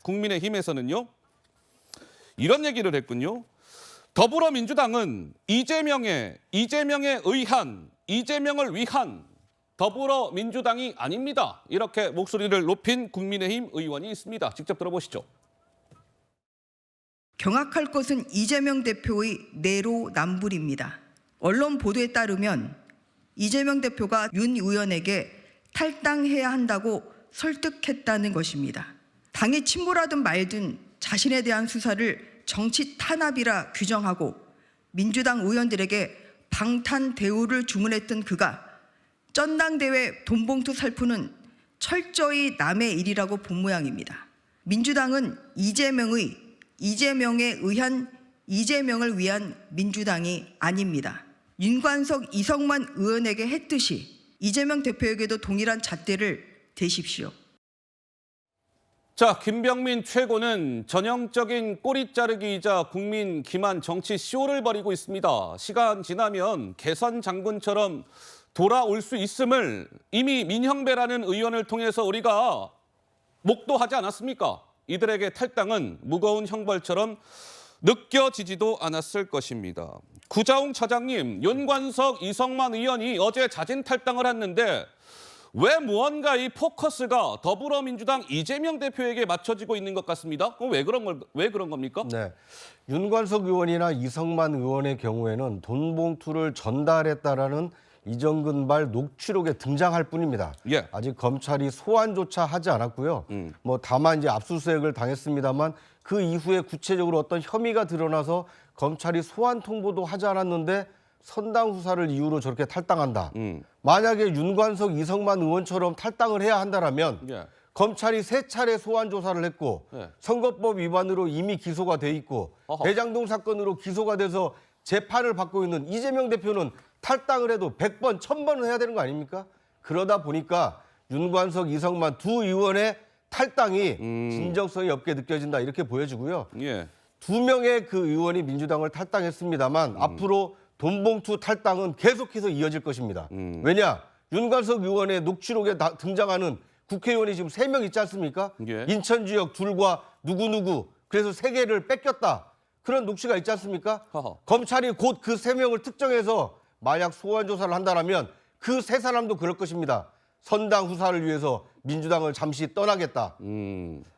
국민의힘에서는요. 이런 얘기를 했군요. 더불어민주당은 이재명을 위한 더불어민주당이 아닙니다. 이렇게 목소리를 높인 국민의힘 의원이 있습니다. 직접 들어보시죠. 경악할 것은 이재명 대표의 내로남불입니다. 언론 보도에 따르면 이재명 대표가 윤 의원에게 탈당해야 한다고 설득했다는 것입니다. 당이 침몰하든 말든 자신에 대한 수사를 정치 탄압이라 규정하고 민주당 의원들에게 방탄 대우를 주문했던 그가 전당대회 돈봉투 살포는 철저히 남의 일이라고 본 모양입니다. 민주당은 이재명을 위한 민주당이 아닙니다. 윤관석, 이성만 의원에게 했듯이 이재명 대표에게도 동일한 잣대를 대십시오. 자, 김병민 최고는 전형적인 꼬리 자르기이자 국민 기만 정치 쇼를 벌이고 있습니다. 시간 지나면 개선 장군처럼 돌아올 수 있음을 이미 민형배라는 의원을 통해서 우리가 목도하지 않았습니까? 이들에게 탈당은 무거운 형벌처럼 느껴지지도 않았을 것입니다. 구자웅 차장님, 윤관석, 이성만 의원이 어제 자진 탈당을 했는데 왜 무언가 이 포커스가 더불어민주당 이재명 대표에게 맞춰지고 있는 것 같습니다. 왜 그런 겁니까? 네, 윤관석 의원이나 이성만 의원의 경우에는 돈 봉투를 전달했다라는 이정근발 녹취록에 등장할 뿐입니다. 예. 아직 검찰이 소환조차 하지 않았고요. 다만 이제 압수수색을 당했습니다만 그 이후에 구체적으로 어떤 혐의가 드러나서 검찰이 소환 통보도 하지 않았는데 선당 후사를 이유로 저렇게 탈당한다. 만약에 윤관석, 이성만 의원처럼 탈당을 해야 한다라면 예. 검찰이 3차례 소환 조사를 했고 예. 선거법 위반으로 이미 기소가 돼 있고 어허. 대장동 사건으로 기소가 돼서 재판을 받고 있는 이재명 대표는 탈당을 해도 100번, 1000번은 해야 되는 거 아닙니까? 그러다 보니까 윤관석, 이성만 두 의원의 탈당이 진정성이 없게 느껴진다 이렇게 보여지고요. 예. 2명의 그 의원이 민주당을 탈당했습니다만 앞으로 돈봉투 탈당은 계속해서 이어질 것입니다. 왜냐? 윤관석 의원의 녹취록에 등장하는 국회의원이 지금 3명 있지 않습니까? 예. 인천 지역 둘과 누구누구 그래서 3개를 뺏겼다. 그런 녹취가 있지 않습니까? 허허. 검찰이 곧 그 3명을 특정해서 만약 소환 조사를 한다면 그 3사람도 그럴 것입니다. 선당 후사를 위해서 민주당을 잠시 떠나겠다.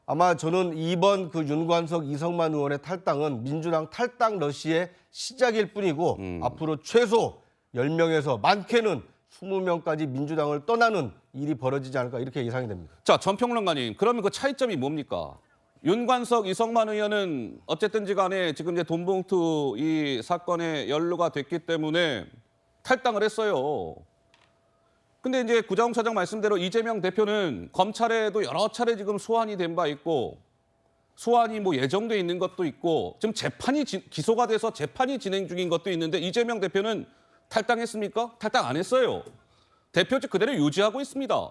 아마 저는 이번 그 윤관석, 이성만 의원의 탈당은 민주당 탈당 러시의 시작일 뿐이고 앞으로 최소 10명에서 많게는 20명까지 민주당을 떠나는 일이 벌어지지 않을까 이렇게 예상이 됩니다. 자, 전평론가님, 그러면 그 차이점이 뭡니까? 윤관석, 이성만 의원은 어쨌든지 간에 지금 이제 돈봉투 이 사건에 연루가 됐기 때문에 탈당을 했어요. 근데 이제 구자웅 차장 말씀대로 이재명 대표는 검찰에도 여러 차례 지금 소환이 된 바 있고 소환이 뭐 예정돼 있는 것도 있고 지금 기소가 돼서 재판이 진행 중인 것도 있는데 이재명 대표는 탈당했습니까? 탈당 안 했어요. 대표직 그대로 유지하고 있습니다.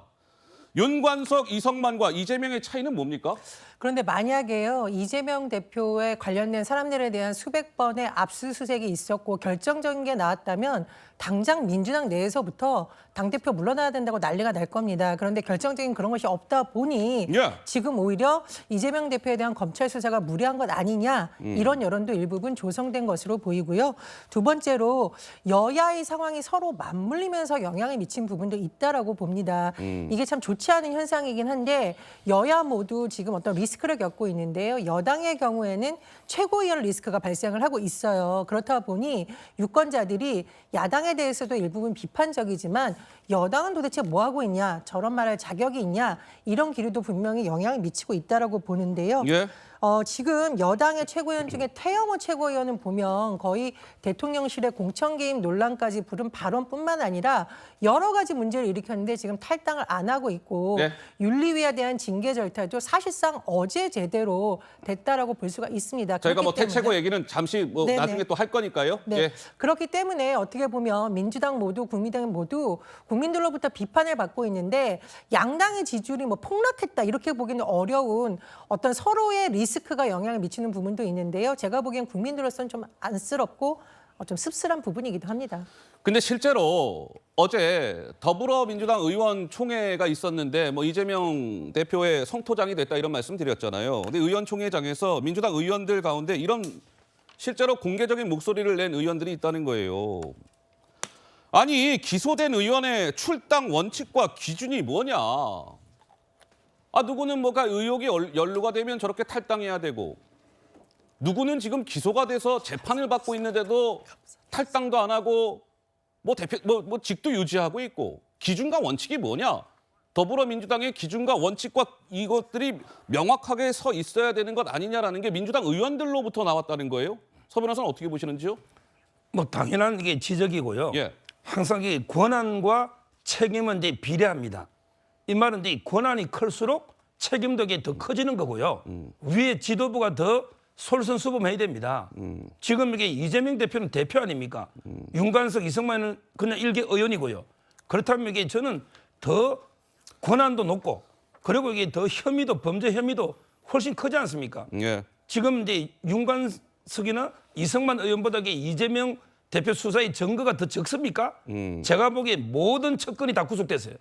윤관석, 이성만과 이재명의 차이는 뭡니까? 그런데 만약에요, 이재명 대표에 관련된 사람들에 대한 수백 번의 압수수색이 있었고 결정적인 게 나왔다면 당장 민주당 내에서부터 당대표 물러나야 된다고 난리가 날 겁니다. 그런데 결정적인 그런 것이 없다 보니 예. 지금 오히려 이재명 대표에 대한 검찰 수사가 무리한 것 아니냐 이런 여론도 일부분 조성된 것으로 보이고요. 두 번째로 여야의 상황이 서로 맞물리면서 영향을 미친 부분도 있다라고 봅니다. 이게 참 좋지 않은 현상이긴 한데 여야 모두 지금 어떤 리스크를 겪고 있는데요. 여당의 경우에는 최고위원 리스크가 발생을 하고 있어요. 그렇다 보니 유권자들이 야당에 대해서도 일부분 비판적이지만 여당은 도대체 뭐 하고 있냐, 저런 말할 자격이 있냐 이런 기류도 분명히 영향을 미치고 있다라고 보는데요. 예. 지금 여당의 최고위원 중에 태영호 최고위원은 보면 거의 대통령실의 공천 개입 논란까지 부른 발언뿐만 아니라 여러 가지 문제를 일으켰는데 지금 탈당을 안 하고 있고 네. 윤리위에 대한 징계 절차도 사실상 어제 제대로 됐다라고 볼 수가 있습니다. 저희가 뭐 그렇기 대최고 때문에. 얘기는 잠시 뭐 네네. 나중에 또 할 거니까요. 네. 예. 그렇기 때문에 어떻게 보면 민주당 모두 국민당 모두 국민들로부터 비판을 받고 있는데 양당의 지지율이 뭐 폭락했다 이렇게 보기는 어려운 어떤 서로의 리스크가 영향을 미치는 부분도 있는데요. 제가 보기엔 국민들로서는 좀 안쓰럽고 좀 씁쓸한 부분이기도 합니다. 근데 실제로 어제 더불어민주당 의원총회가 있었는데 뭐 이재명 대표의 성토장이 됐다 이런 말씀 드렸잖아요. 근데 의원총회장에서 민주당 의원들 가운데 이런 실제로 공개적인 목소리를 낸 의원들이 있다는 거예요. 아니 기소된 의원의 출당 원칙과 기준이 뭐냐. 누구는 뭐가 의혹이 연루가 되면 저렇게 탈당해야 되고 누구는 지금 기소가 돼서 재판을 받고 있는데도 탈당도 안 하고 뭐 직도 유지하고 있고 기준과 원칙이 뭐냐? 더불어민주당의 기준과 원칙과 이것들이 명확하게 서 있어야 되는 것 아니냐라는 게 민주당 의원들로부터 나왔다는 거예요. 서 변호사는 어떻게 보시는지요? 뭐 당연한 이게 지적이고요. 예. 항상 이 권한과 책임은 이제 비례합니다. 이 말은 이제 권한이 클수록 책임도 이게 더 커지는 거고요. 위에 지도부가 더 솔선수범해야 됩니다. 지금 이게 이재명 대표는 대표 아닙니까? 윤관석, 이성만은 그냥 일개 의원이고요. 그렇다면 이게 저는 더 권한도 높고 그리고 이게 더 혐의도 범죄 혐의도 훨씬 크지 않습니까? 예. 지금 이제 윤관석이나 이성만 의원보다 이게 이재명 대표 수사의 증거가 더 적습니까? 제가 보기에 모든 척건이 다 구속됐어요.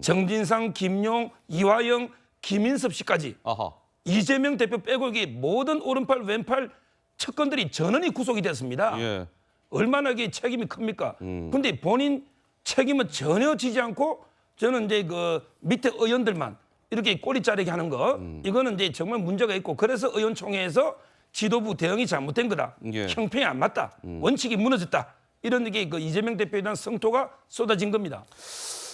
정진상, 김용, 이화영, 김인섭 씨까지 아하. 이재명 대표 빼고 이게 모든 오른팔 왼팔 척건들이 전원이 구속이 됐습니다. 예. 얼마나 이게 책임이 큽니까? 근데 본인 책임은 전혀 지지 않고 저는 이제 그 밑에 의원들만 이렇게 꼬리 자르게 하는 거 이거는 이제 정말 문제가 있고 그래서 의원총회에서 지도부 대응이 잘못된 거다. 예. 형평이 안 맞다. 원칙이 무너졌다. 이런 게 그 이재명 대표에 대한 성토가 쏟아진 겁니다.